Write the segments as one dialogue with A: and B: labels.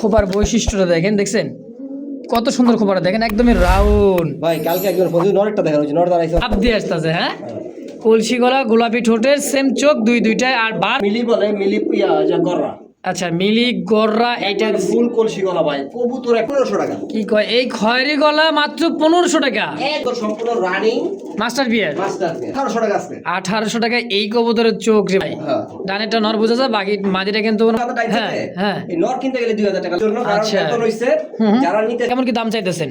A: খোপার বৈশিষ্ট্যটা দেখেন, দেখছেন কত সুন্দর খোপাটা দেখেন, একদমই রাউন্ড
B: ভাই কালকে একজন ফোন নরেরটা দেখানো হচ্ছে, নর দাঁড়াইছে
A: আপ দিয়ে আসতেছে। হ্যাঁ, কলসি গলা, গোলাপি ঠোঁটের, সেম চোখ, দুইটায় আর বার।
B: মিলি বলে, মিলি পিয়া যা গররা।
A: আচ্ছা, মিলি গররা, এইটা
B: ফুল কলসি গলা ভাই, কবুতর 1500 টাকা।
A: কি কয়, এই খয়েরি গলা মাত্র 1500 টাকা।
B: একদম সম্পূর্ণ রানিং
A: মাস্টার বিয়ার
B: মাস্টার 1800 টাকা আছে।
A: 1800 টাকা এই কবুতরের চোখ রে ভাই।
B: হ্যাঁ।
A: ডানেরটা নর বোঝা যায়, বাকি মাঝিটা কিন্তু হ্যাঁ হ্যাঁ।
B: এই নর কিনতে গেলে 2000 টাকা জন্য, কারণ
A: আচ্ছা।
B: বেতন হইছে যারা নিতে।
A: কেমন কি দাম চাইতেছেন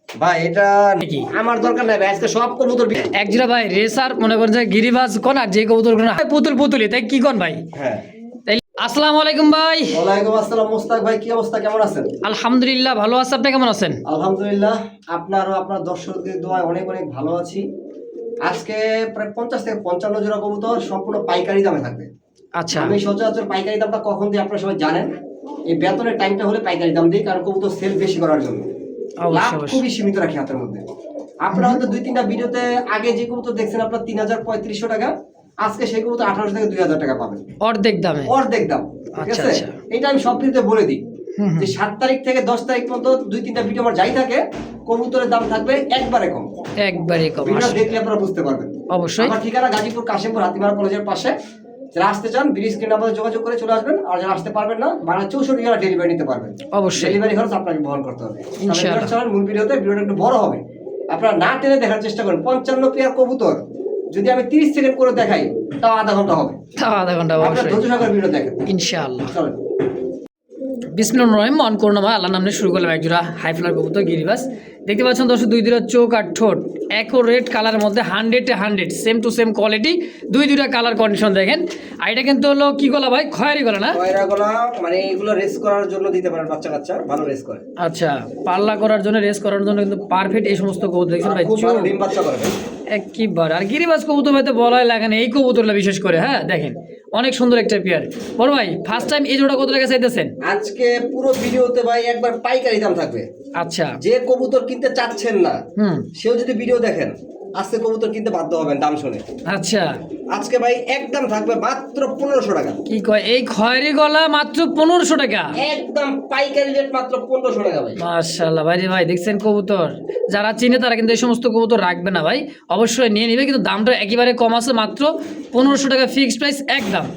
B: ভাই এটা
A: কি?
B: আমার দরকার নাই ভাই, আজকে সব কবুতর
A: এক জোড়া ভাই রেসার মনে করেন যে গিরিবাজ কোন, আর যে কবুতর কোন পুতুলি, তাই কি কোন ভাই?
B: হ্যাঁ।
A: তাই আসসালামু আলাইকুম ভাই।
B: ওয়ালাইকুম আসসালাম মোস্তাক ভাই, কি অবস্থা, কেমন আছেন?
A: আলহামদুলিল্লাহ ভালো আছে, আপনি কেমন আছেন?
B: আলহামদুলিল্লাহ, আপনারও আপনার দর্শকদের দোয়ায় অনেক অনেক ভালো আছি। আজকে প্রায় 50 থেকে 55 জোড়া কবুতর সম্পূর্ণ পাইকারি দামে থাকবে।
A: আচ্ছা,
B: আমি সচরাচর পাইকারি দামটা কখন দিই আপনারা সবাই জানেন, এই বেতনের টাইমটা হলে পাইকারি দাম দিই, কারণ কবুতর সেল বেশি করার জন্য। লাভ খুবই সীমিত রাখি হাতের মধ্যে। আপনারা হয়তো 2-3টা ভিডিওতে আগে যে কবুতর দেখছেন আপনার 3500 টাকা, আজকে সেই কবুতর 1800 থেকে 2000 টাকা পাবেন,
A: অর্ধেক দামে।
B: অর্ধেক দাম। ঠিক আছে, এটা আমি সব ভিডিওতে বলে দিই যে 7 তারিখ থেকে 10 তারিখ পর্যন্ত 2-3টা ভিডিও আমার যাই থাকে, কবুতরের দাম থাকবে একবারে কম। ভিডিও দেখলে আপনারা বুঝতে পারবেন।
A: অবশ্যই।
B: আমার ঠিকানা গাজীপুর কাশিমপুর হাতিমারা কলেজের পাশে। যারা আসতে চান ব্রিজ স্ক্রিন নাম্বারে যোগাযোগ করে চলে আসবেন, আর যারা আসতে পারবেন না, বাংলা 64 টাকা ডেলিভারি নিতে পারবেন।
A: অবশ্যই,
B: ডেলিভারি খরচ আপনাকে বহন করতে হবে।
A: ইনশাআল্লাহ।
B: চলেন মূল ভিডিওটা একটু বড় হবে, আপনারা না টেনে দেখার চেষ্টা করেন। 55 পেয়ার কবুতর যদি আমি 30 সেকেন্ড করে দেখাই, তাও আধা ঘন্টা হবে।
A: আধা ঘন্টা
B: আপনারা
A: অবশ্যই,
B: ধৈর্য সহকারে ভিডিও দেখেন
A: ইনশাআল্লাহ।
B: চলেন।
A: বিসমিল্লাহির রহমানির রহিম, অন করুন ভাই, আল্লাহর নাম নিয়ে শুরু করলাম। একজোড়া হাই ফ্লার কবুতর গিরিবাস দেখতে পাচ্ছেন দর্শক, দুইটা চোখ আর ঠোঁট রেড কালারের মধ্যে 100 সেম টু সেম কোয়ালিটি, দুইটা কালার কন্ডিশন দেখেন। আর এটা কিন্তু হলো কি গলা ভাই, খয়েরি গলা না?
B: খয়েরি গলা, মানে এগুলো রেস করার জন্য দিতে পারেন, বাচ্চা কাচ্চা ভালো রেস করে।
A: আচ্ছা, পাল্লা করার জন্য, রেস করার জন্য কিন্তু পারফেক্ট এই সমস্ত কবুতর দেখছেন ভাই,
B: খুব ভালো ডিম বাচ্চা করে ভাই
A: একবার। আর গিরিবাজ কবুতর হয়তো বলাই লাগে না, এই কবুতরটা বিশেষ করে। হ্যাঁ দেখেন, অনেক সুন্দর একটা পেয়ার। বড় ভাই ফার্স্ট টাইম এই জোড়া কত টাকা চাইতেছেন?
B: আজকে পুরো ভিডিওতে ভাই একবার পাইকারি দাম থাকবে।
A: আচ্ছা,
B: যে কবুতর কিনতে চাচ্ছেন না, সেও যদি ভিডিও দেখেন, আজকে কবুতর কিনতে বাধ্য হবেন দাম শুনে।
A: আচ্ছা,
B: আজকে ভাই একদম থাকবে মাত্র 1500 টাকা।
A: কি কয়, এই খয়েরি গলা মাত্র 1500 টাকা,
B: একদম পাইকারি রেট মাত্র 1500 টাকা ভাই।
A: মাশাআল্লাহ ভাই রে ভাই, দেখছেন কবুতর যারা চিনে তারা কিন্তু এই সমস্ত কবুতর রাখবে না ভাই, অবশ্যই নিয়ে নিবে, কিন্তু দামটা একেবারে কম আছে, মাত্র 1500 টাকা ফিক্সড প্রাইস একদম।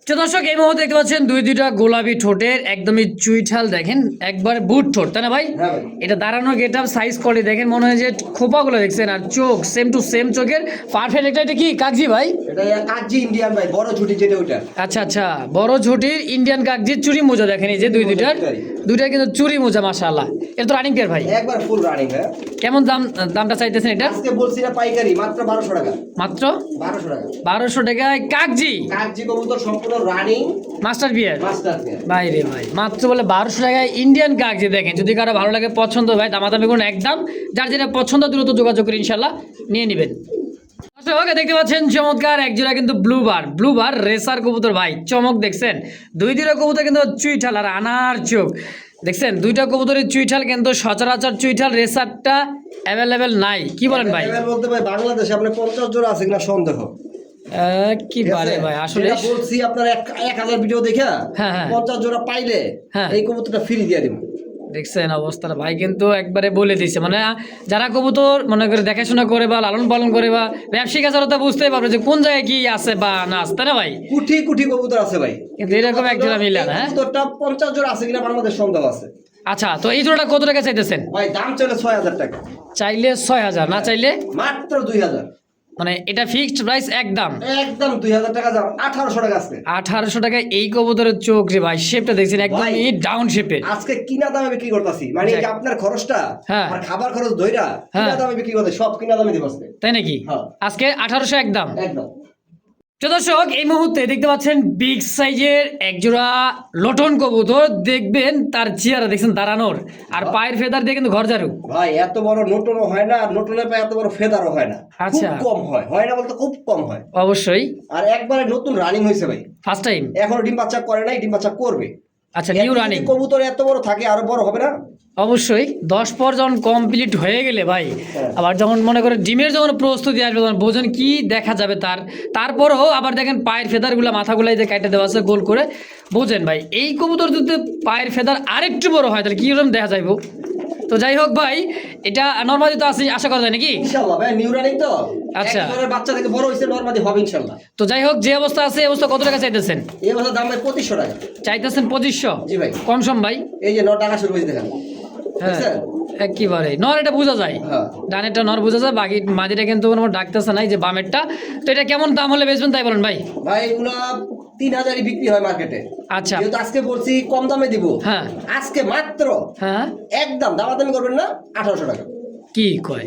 A: তো দর্শক এই মুহূর্তে দেখতে পাচ্ছেন দুইটা গোলাপি ঠোঁটের একদমই চুইঠাল, দেখেন একবার বুট ঠোঁট, তাই না ভাই?
B: হ্যাঁ ভাই।
A: এটা দাঁড়ানো গেট আপ সাইজ করে দেখেন, মনে হয় যে খোপাগুলো দেখছেন, আর চোখ সেম টু সেম চোখের পারফেক্ট। এটা কি কাগজি ভাই?
B: এটা কাগজি ইন্ডিয়ান ভাই, বড় ঝুটি যেটা ওটা।
A: আচ্ছা, বড় ঝুটির ইন্ডিয়ান কাগজির চুরি মোজা দেখেন, এই যে দুইটা কিন্তু চুরি মোজা, মাশাআল্লাহ। এটা তো রানিং পেয়ার ভাই,
B: একবার ফুল রানিং। হ্যাঁ,
A: কেমন দামটা চাইতেছেন এটা?
B: আজকে বলছি না পাইকারি মাত্র 1200 টাকা।
A: মাত্র
B: 1200 টাকা।
A: 1200 টাকায় কাগজি
B: কবুতর সম্পূর্ণ রানিং
A: মাস্টার বিয়ার।
B: মাস্টার বিয়ার
A: ভাই রে ভাই, মাত্র বলে 1200 টাকায় ইন্ডিয়ান কাগজি দেখেন। যদি কারো ভালো লাগে, পছন্দ ভাই, দামাদামি করুন একদম, যার যেটা পছন্দ দ্রুত যোগাযোগ করে ইনশাল্লাহ নিয়ে নেবেন। ওকে, দেখতে পাচ্ছেন চমৎকার একজোড়া কিন্তু ব্লুবার রেসার কবুতর ভাই, চমক দেখছেন। দুইটা কবুতর কিন্তু চুইঠাল আর আনার চোখ দেখছেন, দুইটা কবুতরের চুইঠাল, কিন্তু সচরাচর চুইঠাল রেসারটা অ্যাভেলেবেল নাই, কি বলেন ভাই?
B: বলতে ভাই বাংলাদেশে আপনি 50 জোড়া আছে কিনা সন্দেহ।
A: কি পারে ভাই, আসলে
B: বলছি আপনার 1000 ভিডিও দেখে 50 জোড়া পাইলে এই কবুতরটা ফ্রি দিয়ে দিব।
A: দেখছেন অবস্থাটা ভাই, কিন্তু একবারে বলে দিছে, মানে যারা কবুতর মনে করে দেখাশোনা করে বা লালন পালন করে বা ব্যবসায়িক আচারতা বুঝতেই পারবে যে কোন জায়গায় কি আছে বা না আছে, তাই না ভাই?
B: কুঠি কবুতর আছে ভাই,
A: কিন্তু এরকম একজোড়া মিলে না।
B: কবুতরটা 50 জোড়া আছে কিনা আমাদের সন্দেহ আছে।
A: আচ্ছা, তো এই জোড়াটা কত টাকা চাইতেছেন
B: ভাই? দাম চাইলে 6000 টাকা।
A: চাইলে 6000, না চাইলে
B: মাত্র 2000।
A: মানে এটা ফিক্সড প্রাইস একদম
B: 2000 টাকা দাম, 1800 টাকা আছে।
A: 1800 টাকা এই কবুতরের চোখ রে ভাই, শেপটা দেখছেন একদমই ডাউন শেপে।
B: আজকে কিনা দামে বিক্রি করতেছি, মানে এই যে আপনার খরচটা আর খাবার খরচ ধইরা কিনা দামে বিক্রি করতে, সব কিনা দামে দিব আজকে।
A: তাই নাকি? আজকে 1800 একদম।
B: একদম।
A: দর্শক এই মুহূর্তে দেখতে পাচ্ছেন বিগ সাইজের একজোড়া লটন কবুতর, দেখবেন তার চেয়ারা দেখছেন দাঁড়ানোর, আর পায়ের ফেদার দিয়ে কিন্তু ঘর ঝাড়ু
B: ভাই। এত বড় নটনও হয় না, আর নটনের পায়ে এত বড় ফেদারও হয় না।
A: আচ্ছা,
B: খুব কম হয় না বলতে খুব কম হয়।
A: অবশ্যই।
B: আর একবারে নতুন রানিং হয়েছে ভাই,
A: ফার্স্ট টাইম,
B: এখনো ডিম বাচ্চা করে নাই, ডিম বাচ্চা করবে।
A: আচ্ছা, নিউ রানিং
B: কবুতর এত বড় থাকে, আরো বড় হবে না?
A: অবশ্যই 10 পর যখন কমপ্লিট হয়ে গেলে ভাই, আবার যখন মনে করে ডিমের যখন প্রস্তুতি আসবে, তখন বোঝেন কি দেখা যাবে তারপরেও আবার দেখেন পায়ের ফেদারগুলো মাথাগুলাই যে কেটে দেওয়া আছে গোল করে, বোঝেন ভাই, এই কবুতর যদি পায়ের ফেদার আরেকটু বড় হয় তাহলে কিরকম দেখা যাইবো। তো যাই হোক ভাই, এটা নর্মালি তো আছে, আশা করা যায় নাকি?
B: ইনশাআল্লাহ ভাই, নিউ রানিং তো।
A: আচ্ছা।
B: একবারে বাচ্চা থেকে বড় হইছে, নরমালি হবে ইনশাআল্লাহ।
A: তো যাই হোক, যে অবস্থা আছে এই অবস্থা কত টাকা চাইতেছেন?
B: এই বছর দাম ভাই 2500 টাকা
A: চাইতেছেন 2500?
B: জি ভাই।
A: কম সম ভাই?
B: এই যে 9 টাকা শুরু হয়েছে দেখেন।
A: হ্যাঁ
B: বুঝছেন?
A: একেবারে নর, এটা বোঝা যায়।
B: হ্যাঁ।
A: ডানেরটা নর বোঝা যায়, বাকি মাদিটা কিন্তু কোনো ডাকতেছে নাই, যে বামেরটা। তো এটা কেমন দাম হলে বেচবেন তাই বলেন ভাই?
B: ভাই এগুলো 3000 বিক্রি হয় মার্কেটে।
A: আচ্ছা।
B: যেহেতু আজকে বলছি কম দামে দিব,
A: হ্যাঁ।
B: আজকে মাত্র
A: হ্যাঁ
B: একদম দামাদামি করবেন না, 1800 টাকা।
A: কি কয়,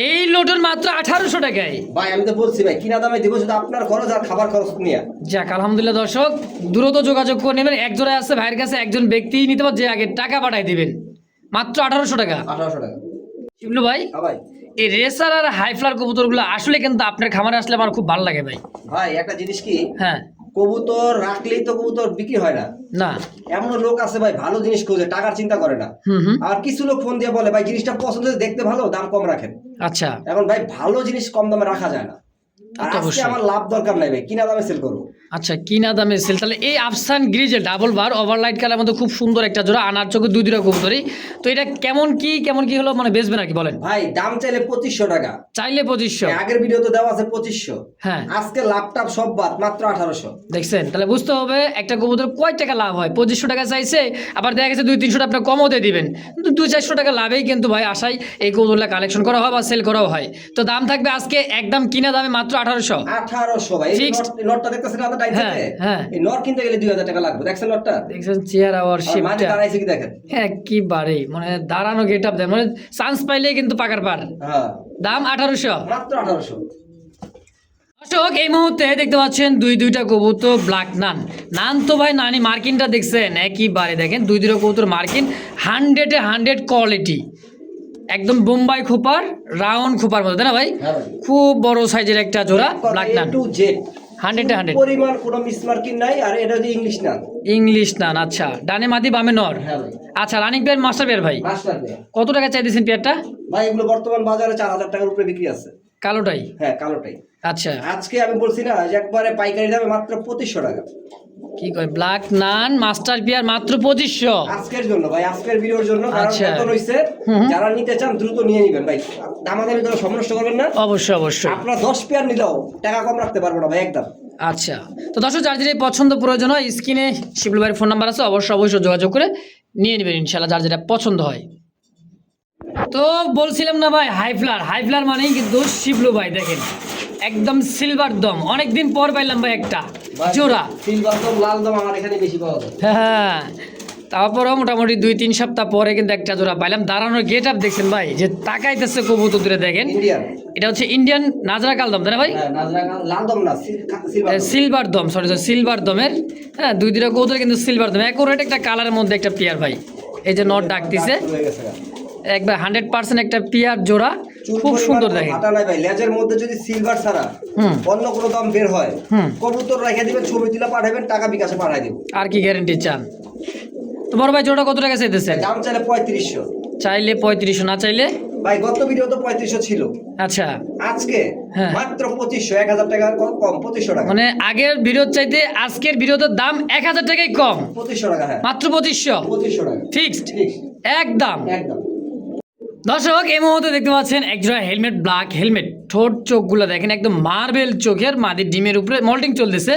A: এই লোডের মাত্র 1800 টাকায়?
B: ভাই আমি তো বলছি ভাই, কিনা দামে দিব, শুধু আপনার খরচ আর খাবার খরচ নিয়ে।
A: যাক আলহামদুলিল্লাহ দর্শক, দ্রুত যোগাযোগ করে নেবেন। এক জোড়ায় আছে ভাইয়ের কাছে, একজন ব্যক্তি নিতে পারে যে আগে টাকা পাঠাই দিবেন। মাত্র 1800 টাকা।
B: 1800 টাকা।
A: শিবলু ভাই,
B: হ্যাঁ ভাই।
A: এই রেসার আর হাইফ্লার কবুতরগুলো আসলে কিন্তু আপনার খামারে আসলে আমার খুব ভালো লাগে ভাই।
B: ভাই একটা জিনিস কি,
A: হ্যাঁ।
B: কবুতর রাখলেই তো কবুতর বিক্রি হয় না।
A: না।
B: এমন লোক আছে ভাই, ভালো জিনিস খোঁজে, টাকার চিন্তা করে না।
A: হুম।
B: আর কিছু লোক ফোন দিয়ে বলে ভাই জিনিসটা পছন্দ হয়েছে, দেখতে ভালো, দাম কম রাখেন।
A: আচ্ছা।
B: এখন ভাই ভালো জিনিস কম দামে রাখা যায় না। আর
A: তা তো
B: আজকে
A: অবশ্যই।
B: আমার লাভ দরকার নাই ভাই, কিনা দামে সেল করবো।
A: আচ্ছা, কিনা দামে সেল। তাহলে এই আফসান গ্রিজেল ডাবল বার ওভারলাইট কালার মধ্যে খুব সুন্দর একটা জোড়া, আনার চোখে দুই দুটা কবুতরই। তো এটা কেমন কি হলো, মানে বেচবেন আর কি বলেন?
B: ভাই দাম চাইলে 2500 টাকা,
A: চাইলে 2500।
B: আগের ভিডিওতে দেওয়া আছে 2500।
A: হ্যাঁ।
B: আজকে লাভটাপ সব বাদ, মাত্র 1800।
A: দেখছেন, তাহলে বুঝতে হবে একটা কবুতর কয় টাকা লাভ হয়। 2500 টাকা চাইছে, আবার দেখা গেছে 200-300 টাকা আপনার কমও দিয়ে দিবেন, কিন্তু 200-400 টাকা লাভেই কিন্তু ভাই আশায় এই কবুতরগুলো কালেকশন করা হয় বা সেল করাও হয়। তো দাম থাকবে আজকে একদম কিনা দামে মাত্র 1800।
B: 1800 ভাই। এই
A: Fixed?
B: নটটা দেখতেছেন না ডাইন
A: হ্যাঁ,
B: সাইডে?
A: হ্যাঁ।
B: এই নট কিনতে গেলে 2000 টাকা লাগবে, দেখছেন নটটা?
A: দেখছেন চেয়ার আওয়ার
B: আর মাঝে
A: শিপটা
B: দাঁড়াইছে কি দেখেন।
A: একেবারে মানে দাঁড়ানো গেট আপ দেয়, মানে চান্স পাইলেই কিন্তু পাকার পার।
B: হ্যাঁ,
A: দাম 1800।
B: মাত্র 1800।
A: দর্শক এই মুহূর্তে দেখতে পাচ্ছেন দুইটা কবুতর ব্ল্যাক নান তো ভাই নানি মার্কিনটা দেখছেন একইবারে, দেখেন দুইটা কবুতর মার্কিন 100-এ 100 কোয়ালিটি, একদম বোম্বাই খোপার রাউন্ড খোপার মতো, তাই না ভাই?
B: হ্যাঁ ভাই।
A: খুব বড় সাইজের একটা জোড়া ব্ল্যাক নান,
B: A to Z
A: 100-এ 100
B: পরিমাণ কোনো মিসমার্কিং নাই। আর এটা হচ্ছে ইংলিশ নান।
A: ইংলিশ নান। আচ্ছা, ডানে মাদি বামে নর।
B: হ্যাঁ ভাই।
A: আচ্ছা, রানিং পেয়ার মাস্টার পেয়ার ভাই
B: মাস্টার পেয়ার।
A: কত টাকা চাইতেছেন পেয়ারটা?
B: ভাই এগুলো বর্তমান বাজারে 4000 টাকার উপরে বিক্রি আছে।
A: কালোটাই?
B: হ্যাঁ, কালোটাই।
A: আচ্ছা।
B: আজকে আমি বলছি না যে একবারে পাইকারি দামে মাত্র 2500 টাকা।
A: কি কয়, ব্ল্যাক নান মাস্টার পেয়ার মাত্র 2500?
B: আজকের জন্য ভাই, আজকের ভিডিওর জন্য। কারণ
A: আচ্ছা।
B: বেতন হইছে, যারা নিতে চান দ্রুত নিয়ে নেবেন ভাই, দামাদামি করে সময় নষ্ট করবেন না।
A: অবশ্যই।
B: আপনারা 10 পেয়ার নিলেও টাকা কম রাখতে পারবো না ভাই, একদম।
A: আচ্ছা, তো দর্শক যার যেটা পছন্দ প্রয়োজন হয় স্ক্রিনে শিবলু ভাইয়ের ফোন নাম্বার আছে, অবশ্যই যোগাযোগ করে নিয়ে নেবেন ইনশাল্লাহ, যার যেটা পছন্দ হয়। তো বলছিলাম না ভাই, হাইফ্লার মানেই কিন্তু শিবলু ভাই দেখেন একদম সিলভার দম, অনেকদিন পর পাইলাম ভাই একটা জোড়া।
B: সিলভার দম, লাল দম আমার এখানে বেশি পাওয়া যায়।
A: হ্যাঁ, তারপরেও মোটামুটি 2-3 সপ্তাহ পরে কিন্তু একটা জোড়া পাইলাম। দাঁড়ানোর গেট আপ দেখছেন ভাই, যে তাকাইতেছে কবুতর দূরে দেখেন।
B: ইন্ডিয়ান।
A: এটা হচ্ছে ইন্ডিয়ান নাজরা কালদম, তাই না ভাই?
B: হ্যাঁ, লাল দম না, সিলভার দম।
A: সিলভার দম, সিলভার দমের। হ্যাঁ, দুইটা কবুতর কিন্তু সিলভার দম, একুরেট একটা কালারের মধ্যে একটা পেয়ার ভাই। এই যে নট ডাকতিছে,
B: হয়ে গেছে গা।
A: একবার 100% একটা পেয়ার জোড়া, খুব সুন্দর দেখেন।
B: হাঁটা নাই ভাই, লেজের মধ্যে যদি সিলভার ছাড়া
A: হুম।
B: অন্য কোনো দাম বের হয়,
A: হুম।
B: কবুতর রেখে দিবেন, ছবি তুলে পাঠাবেন, টাকা বিকাশে পাঠাই দিব।
A: আর কি গ্যারেন্টি চান? তো বড় ভাই জোড়া কত টাকা চাইতেছেন?
B: দাম চাইলে 3500।
A: চাইলে 3500, না চাইলে?
B: ভাই গত ভিডিও তো 3500 ছিল,
A: আচ্ছা,
B: আজকে
A: হ্যাঁ।
B: মাত্র 2500, 1000 টাকা কম, 2500 টাকা।
A: মানে আগের ভিডিওর চাইতে আজকের ভিডিওতে দাম 1000 টাকাই কম,
B: 2500 টাকা। হ্যাঁ,
A: মাত্র 2500
B: 2500 টাকা
A: ফিক্সড
B: ঠিক,
A: একদম।
B: একদম।
A: দর্শক এই মুহূর্তে দেখতে পাচ্ছেন একজোড়া হেলমেট, ব্ল্যাক হেলমেট, ঠোঁট চোখগুলো দেখেন একদম মার্বেল চোখের, মাদির ডিমের উপরে মল্টিং চলতেছে,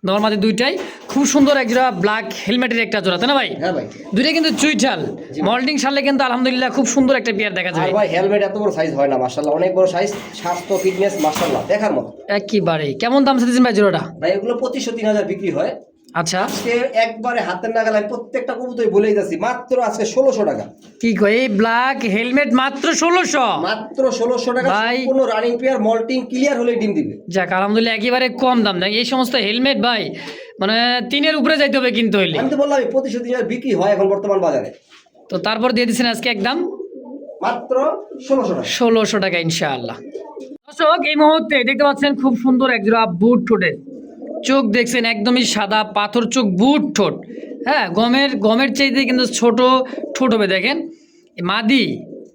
A: নর্মাদি দুইটাই খুব সুন্দর একজোড়া ব্ল্যাক হেলমেটের একটা জোড়া, তাই না ভাই?
B: হ্যাঁ ভাই।
A: দুইটা কিন্তু চুইঠাল, মল্টিং সারলে কিন্তু আলহামদুলিল্লাহ খুব সুন্দর একটা পেয়ার দেখা
B: আর
A: যায়।
B: ভাই হেলমেট এত বড় সাইজ হয় না, মাশাআল্লাহ অনেক বড় সাইজ, স্বাস্থ্য ফিটনেস মাশাআল্লাহ দেখার মতো।
A: একেবারে কেমন দাম চাইছেন ভাই জোড়াটা?
B: ভাই এগুলো 2500-3000 বিক্রি হয়।
A: আচ্ছা,
B: আজকে একবারে হাতের নাগালে আমি প্রত্যেকটা কবুতরই বলেই যাচ্ছি, মাত্র আজকে 1600 টাকা।
A: কি কয়, এই ব্ল্যাক হেলমেট মাত্র 1600?
B: মাত্র 1600 টাকা।
A: ভাই।
B: কোন রানিং পেয়ার মল্টিং ক্লিয়ার হলে ডিম দিবে।
A: যাক আলহামদুলিল্লাহ, একেবারে কম দাম দেয় এই সমস্ত হেলমেট ভাই, মানে 3-এর উপরে যাইতে হবে কিনতে হইলে।
B: আমি তো বললাম 2500-3000 বিক্রি হয় এখন বর্তমান বাজারে।
A: তো তারপর দিয়ে দিচ্ছেন আজকে একদম
B: মাত্র 1600 টাকা।
A: 1600 টাকা ইনশাআল্লাহ। দর্শক এই মুহূর্তে দেখতে পাচ্ছেন খুব সুন্দর একজোড়া বুট ঠোঁটের, চোখ দেখছেন একদমই সাদা পাথর চোখ, বুট ঠোঁট। হ্যাঁ, গমের চাইতে কিন্তু ছোট ঠোঁট হবে দেখেন। মাদি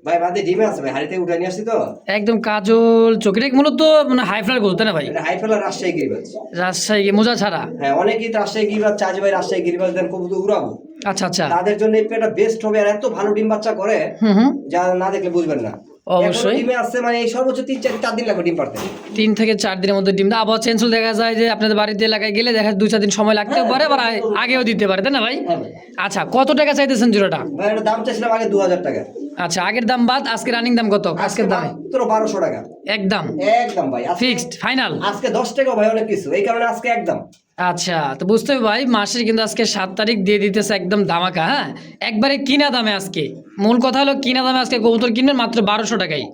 B: ভাই মাদি ডিমে আছে ভাই, হাড়িতে উঠে নিয়ে আসছি তো।
A: একদম কাজল চোখ, এটা মূলত মানে হাই ফ্লার গরু তাই না ভাই?
B: এটা হাই ফেলার রাজশাহী গিরিবাজ।
A: রাজশাহী মোজা ছাড়া।
B: হ্যাঁ, অনেকেই তো রাজশাহী গিরিবাজ চায় যে ভাই রাজশাহী গিরিবাজ দেন কবুতর উড়াবো,
A: আচ্ছা আচ্ছা।
B: তাদের জন্য এই পেয়ারটা বেস্ট হবে। আর এত ভালো ডিম বাচ্চা করে
A: হুম,
B: যা না দেখলে বুঝবেন না।
A: অবশ্যই।
B: ডিমে আসছে মানে এই সর্বোচ্চ 3-4 দিন লাগবে ডিম পারতে।
A: 3 থেকে 4 দিনের মধ্যে ডিম দেয়। আবার চেঞ্জ দেখা যায় যে আপনাদের বাড়িতে এলাকায় গেলে দেখা যায় 2-4 দিন সময় লাগতেও পারে, আবার আগেও দিতে পারে তাই না ভাই?
B: হ্যাঁ ভাই।
A: আচ্ছা, কত টাকা চাইতেছেন জোড়াটা?
B: ভাই এটার দাম চাইছিলাম আগে 2000 টাকা।
A: আচ্ছা, আগের দাম বাদ আজকে রানিং দাম কত? আজকের দামে
B: মাত্র 1200 টাকা
A: একদম
B: একদম ভাই,
A: ফিক্সড ফাইনাল।
B: আজকে 10 টাকা ভাই অনেক কিছু, এই কারণে আজকে একদম।
A: আচ্ছা, তো বুঝতে হবে ভাই, মাসের কিন্তু আজকে 7 তারিখ দিয়ে দিতেছে একদম ধামাকা। হ্যাঁ, একবারে কিনা দামে আজকে। মূল কথা হলো কিনা দামে আজকে কবুতর কিনবেন মাত্র 1200 টাকায়।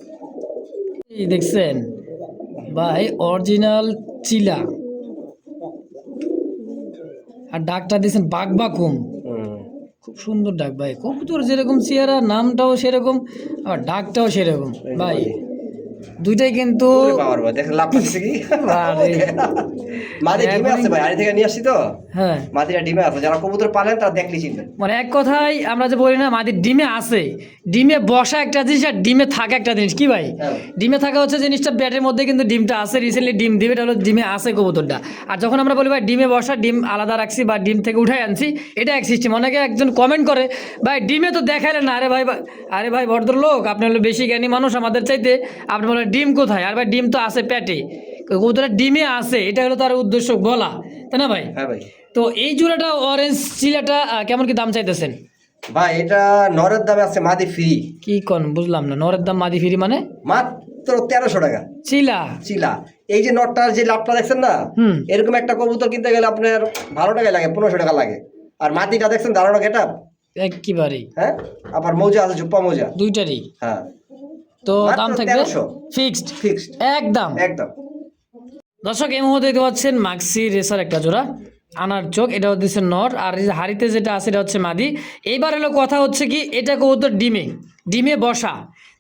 A: এই দেখছেন ভাই, অরিজিনাল চিলা, আর ডাকটা দিয়েছেন বাঘবাকুম। খুব সুন্দর ডাক ভাই, কবুতর যেরকম চেহারা, নামটাও সেরকম, আর ডাকটাও সেরকম ভাই। দুইটাই কিন্তু
B: বাবার ভাই দেখেন লাভ পাচ্ছে কি
A: আরে,
B: মাদি ডিমে আছে ভাই, হাড়ি থেকে নিয়ে আসছি তো।
A: হ্যাঁ
B: মাদিটা ডিমে আছে, যারা কবুতর পালেন তারা দেখলে চিনবেন।
A: মানে এক কথায় আমরা যে বলি না মাদির ডিমে আছে, ডিমে বসা একটা জিনিস আর ডিমে থাকা একটা জিনিস। কি ভাই?
B: হ্যাঁ।
A: ডিমে থাকা হচ্ছে জিনিসটা পেটের মধ্যে কিন্তু ডিমটা আছে, রিসেন্টলি ডিম দিবে, এটা হলো ডিমে আছে কবুতরটা। আর যখন আমরা বলি ভাই ডিমে বসা, ডিম আলাদা রাখছি বা ডিম থেকে উঠাই আনছি, এটা এক সিস্টেম। অনেকে একজন কমেন্ট করে ভাই ডিমে তো দেখাইলেন না। আরে ভাই ভদ্রলোক, আপনি হলো বেশি জ্ঞানী মানুষ আমাদের চাইতে, আপনি বলেন ডিম কোথায়? আর ভাই ডিম তো আছে পেটে, কবুতরের ডিমে আছে, এটা হলো তার উদ্দেশ্য বলা, তাই না ভাই?
B: হ্যাঁ ভাই।
A: তো এই জোড়াটা অরেঞ্জ চিলাটা কেমন কি দাম চাইতেছেন
B: ভাই এটা নরের দামে আছে মাদি ফ্রি।
A: কি কোন বুঝলাম না, নরের দাম মাদি ফিরি মানে?
B: মাত্র 1300 টাকা
A: চিলা।
B: চিলা। এই যে নটটার যে লাভটা দেখছেন না,
A: হুম।
B: এরকম একটা কবুতর কিনতে গেলে আপনার 12 টাকা লাগে, 1500 টাকা লাগে। আর মাদিটা দেখছেন দাঁড়ানো গেটআপ,
A: একেবারেই
B: হ্যাঁ, আবার মোজা আছে, জুপ্পা মোজা
A: দুইটারই।
B: হ্যাঁ।
A: তো
B: মাত্র
A: দাম থাকবে
B: 1300
A: ফিক্সড
B: ফিক্সড
A: একদম।
B: একদম।
A: দর্শক এই মুহূর্তে দেখতে পাচ্ছেন মাক্সি রেসার একটা জোড়া, আনার চোখ, এটা হচ্ছে নর, আর এই যে হাড়িতে যেটা আছে এটা হচ্ছে মাদি। এইবার হলো কথা হচ্ছে কি, এটা কবুতর ডিমে, ডিমে বসা,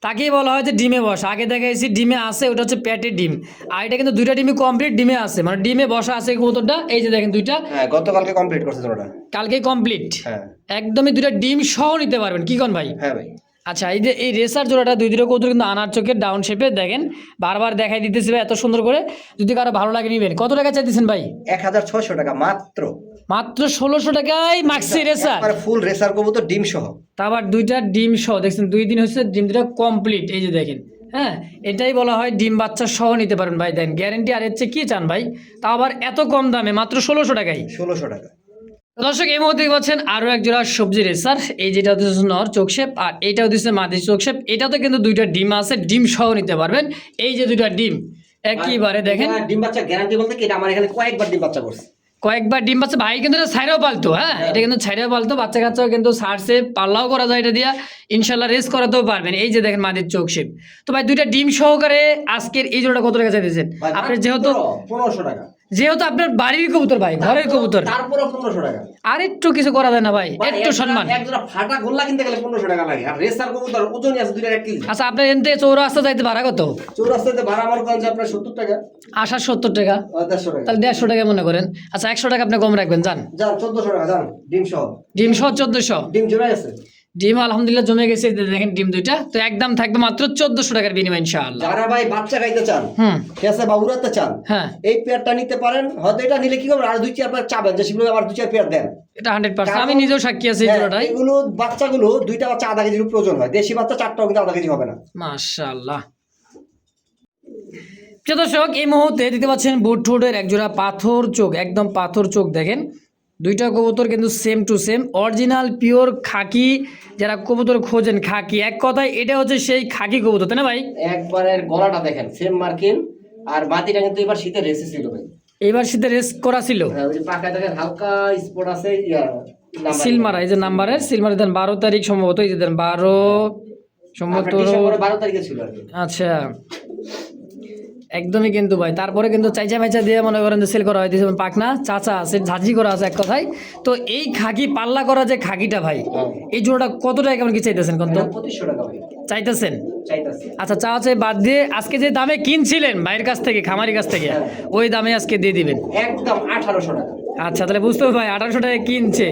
A: তাকেই বলা হয় যে ডিমে বসা। আগে দেখাইছি ডিমে আছে, ওটা হচ্ছে পেটের ডিম, আর এটা কিন্তু দুইটা ডিমই কমপ্লিট ডিমে আছে, মানে ডিমে বসা আছে কবুতরটা। এই যে দেখেন দুইটা
B: হ্যাঁ, গতকালকে কমপ্লিট করছে তোরা।
A: কালকেই কমপ্লিট,
B: হ্যাঁ
A: একদমই দুইটা ডিম সহ নিতে পারবেন। কি কোন ভাই?
B: হ্যাঁ ভাই।
A: আচ্ছা, এই যে এই রেসার জোড়াটা দুইটা কবুতর কিন্তু আনার চোখের ডাউন শেপে, দেখেন বারবার দেখাই দিতেছি ভাই এত সুন্দর করে। যদি কারো ভালো লাগে নিবেন। কত টাকা চাইতেছেন ভাই?
B: 1600 টাকা মাত্র।
A: মাত্র 1600 টাকায় মাক্সি রেসার,
B: একবারে ফুল রেসার কবুতর ডিম সহ।
A: তা আবার দুইটা ডিম সহ, দেখছেন 2 দিন হচ্ছে ডিম দুটা কমপ্লিট। এই যে দেখেন, হ্যাঁ, এটাই বলা হয় ডিম বাচ্চা সহ নিতে পারেন ভাই, দেন গ্যারেন্টি। আর হচ্ছে কি চান ভাই, তা আবার এত কম দামে মাত্র 1600 টাকায়।
B: 1600 টাকা।
A: দর্শক এই মুহূর্তে পাচ্ছেন আরো এক জোড়া সবজি রেসার, এই যেটা হচ্ছে নর চোখশেপ, আর এইটা হচ্ছে মাদি চোখশেপ। এটাতে কিন্তু দুইটা ডিম আছে, ডিম সহ নিতে পারবেন। এই যে দুইটা ডিম একইবারে দেখেন,
B: এটা ডিম বাচ্চা গ্যারান্টি বলতে কি, এটা আমার এখানে কয়েকবার ডিম বাচ্চা করছে।
A: কয়েকবার ডিম বাচ্চা ভাই কিন্তু এটা ছাইরাও পালতো। হ্যাঁ, এটা কিন্তু ছাইরাও পালতো, বাচ্চা কাচ্চাও কিন্তু সারছে, পাল্লাও করা যায় এটা দিয়া, ইনশাল্লাহ রেস করাতেও পারবেন। এই যে দেখেন মাদির চোখ শেপ। তো ভাই দুইটা ডিম সহকারে আজকের এই জোড়াটা কত টাকা চাইতেছেন? আপনার যেহেতু
B: 1500 টাকা,
A: যেহেতু আপনার বাড়ির কবুতর ভাই, ঘরের কবুতর,
B: তারপরে 1500 টাকা।
A: আর একটু কিছু করা যায় না ভাই, একটু সম্মান।
B: এক জোড়া ফাটা গোল্লা কিনতে গেলে 1500 টাকা লাগে, আর রেসার কবুতর ওজনই আছে 2 কেজি।
A: আচ্ছা, আপনার এনতে চৌরাস্তা যাইতে ভাড়া কত?
B: চৌরাস্তাতে ভাড়া আমার কাছে আপনার 70 টাকা,
A: আসার 70 টাকা,
B: 150 টাকা।
A: তাহলে 150 টাকা মনে করেন। আচ্ছা, 100 টাকা আপনি কম রাখবেন, যান
B: 1400 টাকা যান ডিম সহ।
A: ডিম সহ 1400।
B: ডিম জমে আছে,
A: ডিম আলহামদুলিল্লাহ জমে গেছে, এই যে দেখেন ডিম দুইটা। তো একদম থাকবে মাত্র 1400 টাকার বিনিময় ইনশাআল্লাহ।
B: যারা ভাই বাচ্চা খাইতে চান, ফেসে বা উড়াতে চান,
A: হ্যাঁ,
B: এই পেয়ারটা নিতে পারেন। হয়তো এটা নিলে কি করবেন, আর 2-4 পেয়ার চাবেন, যে সেগুলো আবার 2-4 পেয়ার দেন।
A: এটা 100%, আমি নিজেও সাক্ষী আছি এই
B: হ্যাঁ,
A: জোড়াটাই।
B: এগুলো বাচ্চাগুলো 2টা বাচ্চা আধা কেজির প্রয়োজন হয়, দেশি বাচ্চা 4টাও কিন্তু আধা কেজি হবে না।
A: মাশাআল্লাহ। প্রিয় দর্শক এই মুহূর্তে দেখতে পাচ্ছেন বুটঠোঁটের এক জোড়া পাথর চোখ, একদম পাথর চোখ। দেখেন দুইটা কবুতর কিন্তু same to same, original pure খাকি। যারা কবুতর খোঁজেন খাকি, এক কথায় এটা হচ্ছে সেই খাকি কবুতর, তাই না ভাই?
B: একবারের গলাটা দেখেন সেম মার্কিন, আর মাটিটা কিন্তু এবার শীতে রেসে ছিল ভাই।
A: এবার শীতে রেস করা ছিল,
B: হ্যাঁ, ওই যে পাকায় দেখেন হালকা স্পট আছে,
A: সিল মারা। এই যে নাম্বারের সিল মারা দেন 12 তারিখ সম্ভবত, এই যে দেন 12 সম্ভবত,
B: 12 তারিখে ছিল আর কি।
A: আচ্ছা, একদমই কিন্তু ভাই। তারপরে কিন্তু চাইচা মাইচা দিয়ে মনে করেন যে সেল করা হয়, যেমন পাকনা চাচা আছে, ঝাঁঝি করা আছে এক কথায়। তো এই খাকি পাল্লা করা যে খাকিটা ভাই, এই জোড়াটা কত টাকা কেমন কি চাইতেছেন? কত
B: 2500 টাকা ভাই
A: চাইতেছেন?
B: চাইতাছি।
A: আচ্ছা, চা চাই বাদ দিয়ে আজকে যে দামে কিনছিলেন ভাইয়ের কাছ থেকে, খামারির কাছ থেকে, ওই দামে আজকে দিয়ে দিবেন
B: একদম 1800 টাকা।
A: আচ্ছা, তাহলে বুঝতে হবে ভাই 1800 টাকায় কিনছে,